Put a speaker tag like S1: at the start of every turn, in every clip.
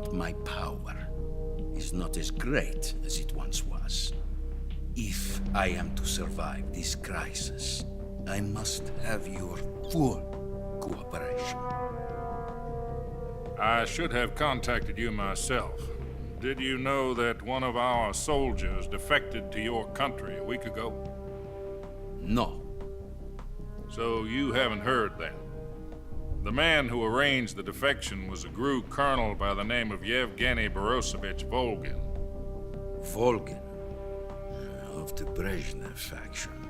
S1: But my power is not as great as it once was. If I am to survive this crisis, I must have your full cooperation.
S2: I should have contacted you myself. Did you know that one of our soldiers defected to your country a week ago?
S1: No.
S2: So you haven't heard then. The man who arranged the defection was a GRU colonel by the name of Yevgeny Borisovich Volgin.
S1: Volgin? Of the Brezhnev faction.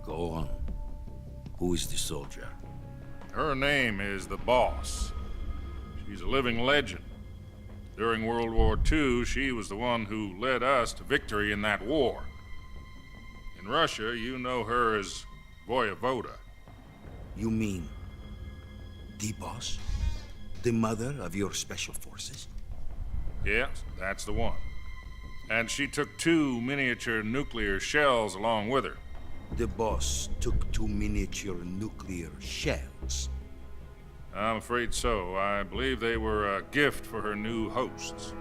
S1: Go on. Who is the soldier?
S2: Her name is the Boss. She's a living legend. During World War II, she was the one who led us to victory in that war. In Russia, you know her as Voyevoda.
S1: You mean the Boss? The mother of your special forces?
S2: Yes, that's the one. And she took 2 miniature nuclear shells along with her.
S1: The Boss took 2 miniature nuclear shells.
S2: I'm afraid so. I believe they were a gift for her new hosts.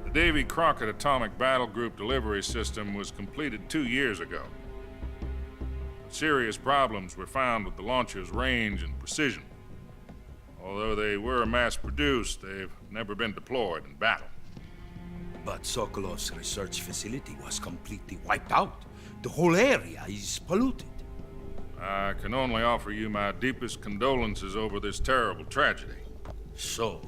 S2: The Davy Crockett Atomic Battle Group delivery system was completed 2 years ago. Serious problems were found with the launcher's range and precision. Although they were mass-produced, they've never been deployed in battle.
S1: But Sokolov's research facility was completely wiped out. The whole area is polluted.
S2: I can only offer you my deepest condolences over this terrible tragedy.
S1: So,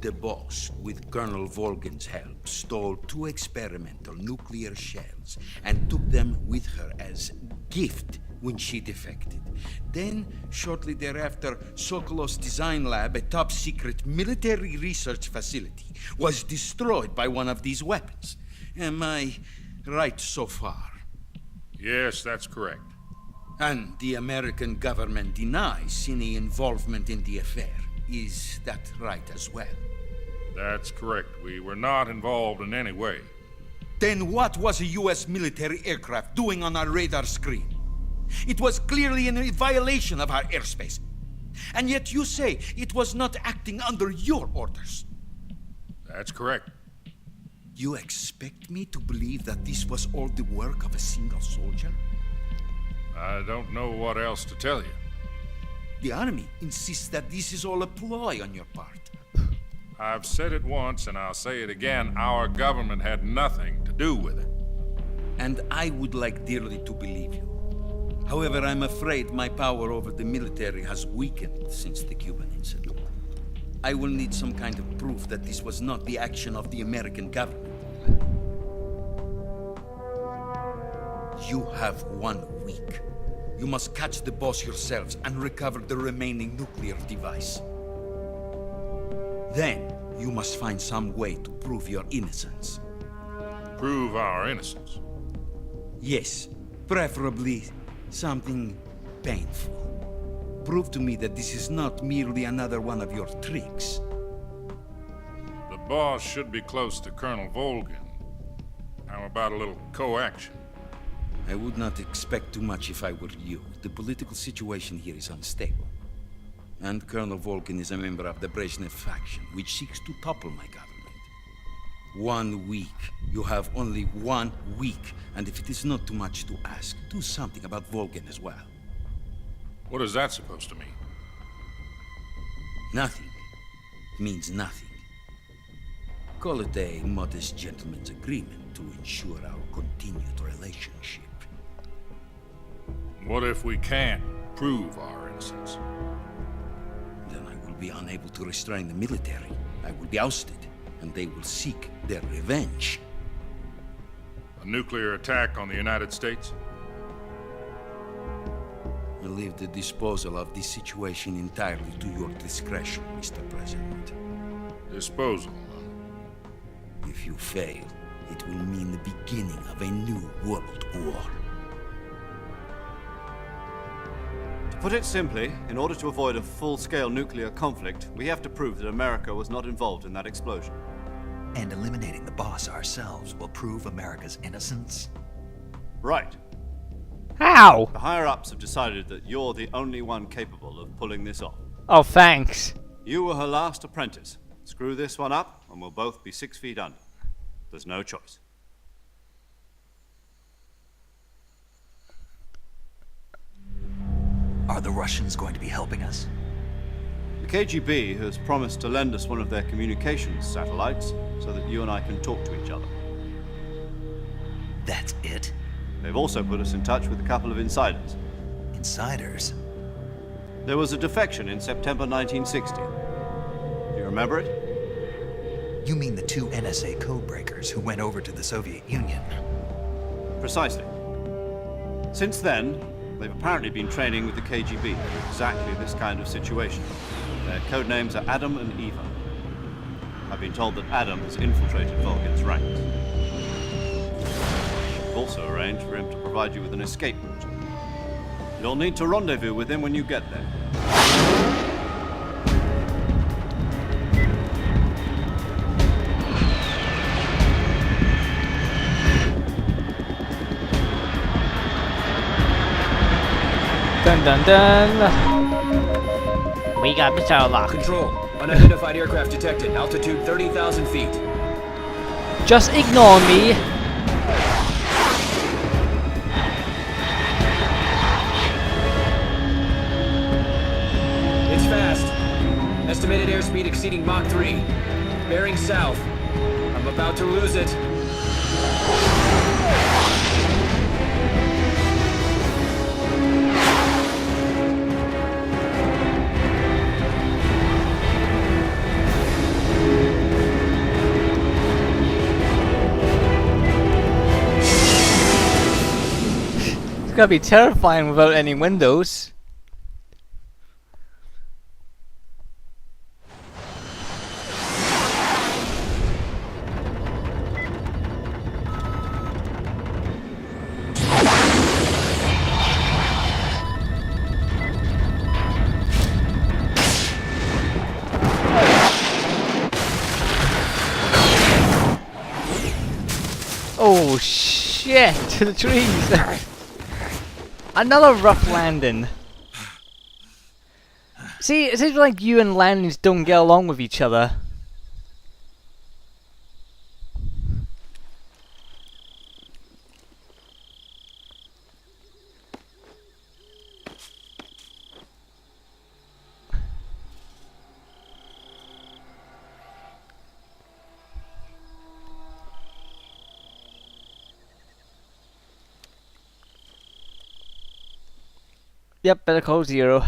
S1: the Boss, with Colonel Volgin's help, stole 2 experimental nuclear shells and took them with her as gift when she defected. Then, shortly thereafter, Sokolov's design lab, a top-secret military research facility, was destroyed by one of these weapons. Am I right so far?
S2: Yes, that's correct.
S1: And the American government denies any involvement in the affair. Is that right as well?
S2: That's correct. We were not involved in any way.
S1: Then what was a U.S. military aircraft doing on our radar screen? It was clearly in a violation of our airspace. And yet you say it was not acting under your orders.
S2: That's correct.
S1: You expect me to believe that this was all the work of a single soldier?
S2: I don't know what else to tell you.
S1: The army insists that this is all a ploy on your part.
S2: I've said it once and I'll say it again. Our government had nothing to do with it.
S1: And I would like dearly to believe you. However, I'm afraid my power over the military has weakened since the Cuban incident. I will need some kind of proof that this was not the action of the American government. You have 1 week. You must catch the Boss yourselves and recover the remaining nuclear device. Then, you must find some way to prove your innocence.
S2: Prove our innocence?
S1: Yes, preferably something painful. Prove to me that this is not merely another one of your tricks.
S2: The Boss should be close to Colonel Volgin. How about a little co-action?
S1: I would not expect too much if I were you. The political situation here is unstable. And Colonel Volgin is a member of the Brezhnev faction, which seeks to topple my government. 1 week. You have only 1 week. And if it is not too much to ask, do something about Volgin as well.
S2: What is that supposed to mean?
S1: Nothing. It means nothing. Call it a modest gentleman's agreement to ensure our continued relationship.
S2: What if we can't prove our innocence?
S1: Then I will be unable to restrain the military. I will be ousted, and they will seek their revenge.
S2: A nuclear attack on the United States?
S1: I leave the disposal of this situation entirely to your discretion, Mr. President.
S2: Disposal, huh?
S1: If you fail, it will mean the beginning of a new world war.
S3: To put it simply, in order to avoid a full-scale nuclear conflict, we have to prove that America was not involved in that explosion.
S4: And eliminating the Boss ourselves will prove America's innocence?
S3: Right.
S5: How?
S3: The higher-ups have decided that you're the only one capable of pulling this off.
S5: Oh, thanks.
S3: You were her last apprentice. Screw this one up, and we'll both be 6 feet under. There's no choice.
S4: Are the Russians going to be helping us?
S3: The KGB has promised to lend us one of their communications satellites so that you and I can talk to each other.
S4: That's it?
S3: They've also put us in touch with a couple of insiders.
S4: Insiders?
S3: There was a defection in September 1960. Do you remember it?
S4: You mean the 2 NSA codebreakers who went over to the Soviet Union?
S3: Precisely. Since then, they've apparently been training with the KGB for exactly this kind of situation. Their code names are Adam and Eva. I've been told that Adam has infiltrated Volgin's ranks. I've also arranged for him to provide you with an escape route. You'll need to rendezvous with him when you get there.
S5: Dun dun dun. We got missile lock.
S6: Control. Unidentified aircraft detected. Altitude 30,000 feet.
S5: Just ignore me.
S6: It's fast. Estimated airspeed exceeding Mach 3. Bearing south. I'm about to lose it.
S5: It's gonna be terrifying without any windows. Oh shit, to the trees! Another rough landing. See, it seems like you and landings don't get along with each other. Yep, better call 0.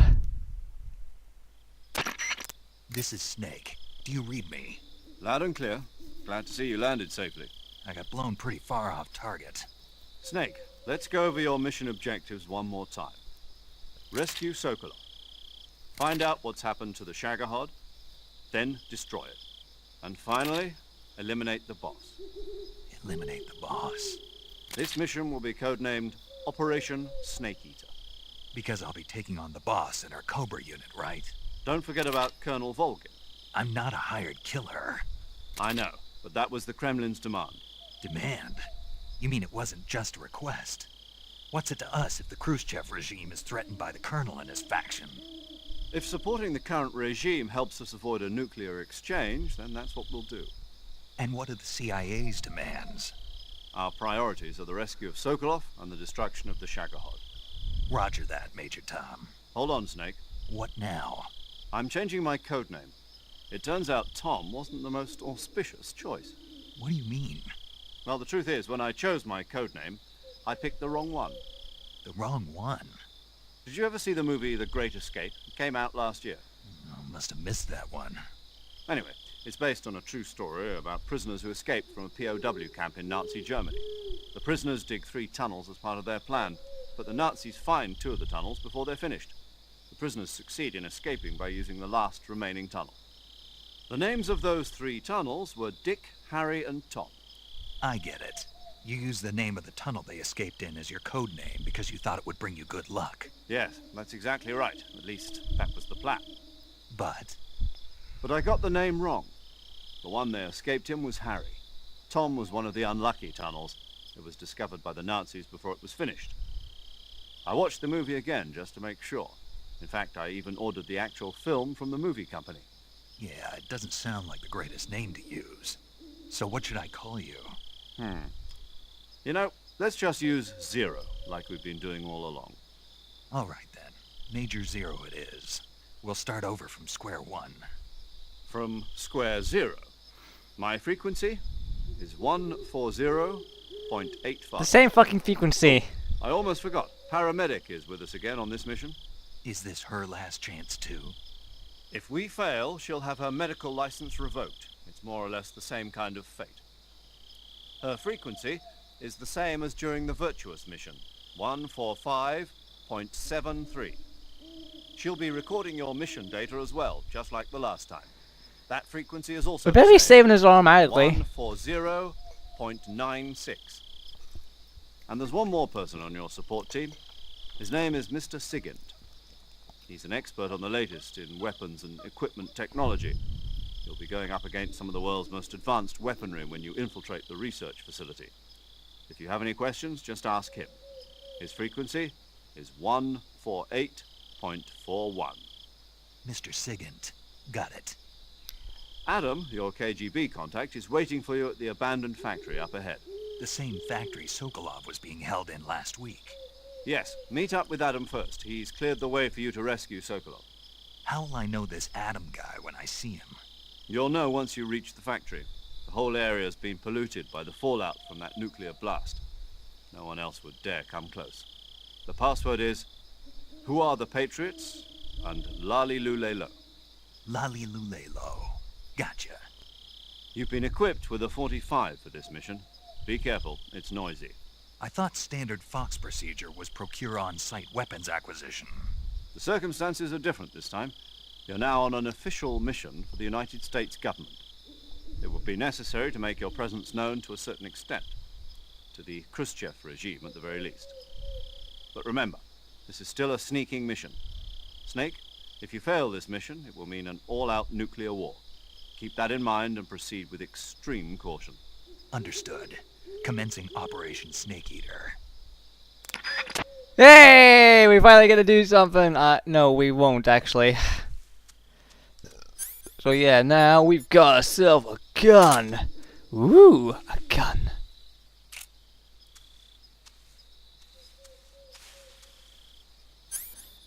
S4: This is Snake. Do you read me?
S3: Loud and clear. Glad to see you landed safely.
S4: I got blown pretty far off target.
S3: Snake, let's go over your mission objectives one more time. Rescue Sokolov. Find out what's happened to the Shagohod, then destroy it. And finally, eliminate the boss.
S4: Eliminate the boss.
S3: This mission will be codenamed Operation Snake Eater.
S4: Because I'll be taking on the boss in our Cobra unit, right?
S3: Don't forget about Colonel Volgin.
S4: I'm not a hired killer.
S3: I know, but that was the Kremlin's demand.
S4: Demand? You mean it wasn't just a request? What's it to us if the Khrushchev regime is threatened by the Colonel and his faction?
S3: If supporting the current regime helps us avoid a nuclear exchange, then that's what we'll do.
S4: And what are the CIA's demands?
S3: Our priorities are the rescue of Sokolov and the destruction of the Shagohod.
S4: Roger that, Major Tom.
S3: Hold on, Snake.
S4: What now?
S3: I'm changing my codename. It turns out Tom wasn't the most auspicious choice.
S4: What do you mean?
S3: Well, the truth is, when I chose my codename, I picked the wrong one.
S4: The wrong one?
S3: Did you ever see the movie The Great Escape? It came out last year.
S4: Oh, must have missed that one.
S3: Anyway, it's based on a true story about prisoners who escaped from a POW camp in Nazi Germany. The prisoners dig 3 tunnels as part of their plan, but the Nazis find 2 of the tunnels before they're finished. The prisoners succeed in escaping by using the last remaining tunnel. The names of those 3 tunnels were Dick, Harry, and Tom.
S4: I get it. You used the name of the tunnel they escaped in as your code name because you thought it would bring you good luck.
S3: Yes, that's exactly right. At least, that was the plan.
S4: But
S3: I got the name wrong. The one they escaped in was Harry. Tom was one of the unlucky tunnels. It was discovered by the Nazis before it was finished. I watched the movie again just to make sure. In fact, I even ordered the actual film from the movie company.
S4: Yeah, it doesn't sound like the greatest name to use. So what should I call you?
S3: You know, let's just use Zero, like we've been doing all along.
S4: All right then. Major Zero it is. We'll start over from square one.
S3: From square zero. My frequency is 140.85.
S5: The same fucking frequency.
S3: I almost forgot. Paramedic is with us again on this mission.
S4: Is this her last chance too?
S3: If we fail, she'll have her medical license revoked. It's more or less the same kind of fate. Her frequency is the same as during the Virtuous mission, 145.73. She'll be recording your mission data as well, just like the last time. That frequency is also
S5: We better
S3: the
S5: be
S3: same,
S5: saving us automatically.
S3: 140.96. And there's one more person on your support team. His name is Mr. Sigint. He's an expert on the latest in weapons and equipment technology. You'll be going up against some of the world's most advanced weaponry when you infiltrate the research facility. If you have any questions, just ask him. His frequency is 148.41.
S4: Mr. Sigint. Got it.
S3: Adam, your KGB contact, is waiting for you at the abandoned factory up ahead.
S4: The same factory Sokolov was being held in last week.
S3: Yes, meet up with Adam first. He's cleared the way for you to rescue Sokolov.
S4: How will I know this Adam guy when I see him?
S3: You'll know once you reach the factory. The whole area's been polluted by the fallout from that nuclear blast. No one else would dare come close. The password is, "Who are the Patriots?" and Lali Lule Lo.
S4: Lali Lulelo. Gotcha.
S3: You've been equipped with a 45 for this mission. Be careful, it's noisy.
S4: I thought standard Fox procedure was procure on-site weapons acquisition.
S3: The circumstances are different this time. You're now on an official mission for the United States government. It would be necessary to make your presence known to a certain extent, to the Khrushchev regime at the very least. But remember, this is still a sneaking mission. Snake, if you fail this mission, it will mean an all-out nuclear war. Keep that in mind and proceed with extreme caution.
S4: Understood. Commencing Operation Snake Eater.
S5: Hey, we finally get to do something. No, we won't actually. So yeah, now we've got ourselves a gun. Ooh, a gun.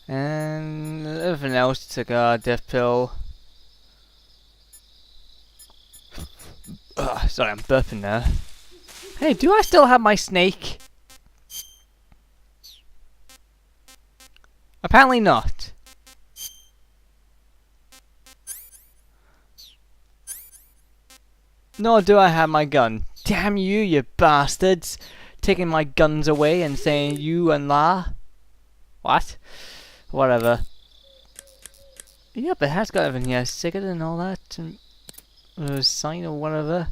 S5: And everything else, took a death pill. Sorry, I'm burping there. Hey, do I still have my snake? Apparently not. Nor do I have my gun. Damn you, you bastards! Taking my guns away and saying you and la. What? Whatever. Yep, it has got everything here. Cigarette and all that. And a sign or whatever.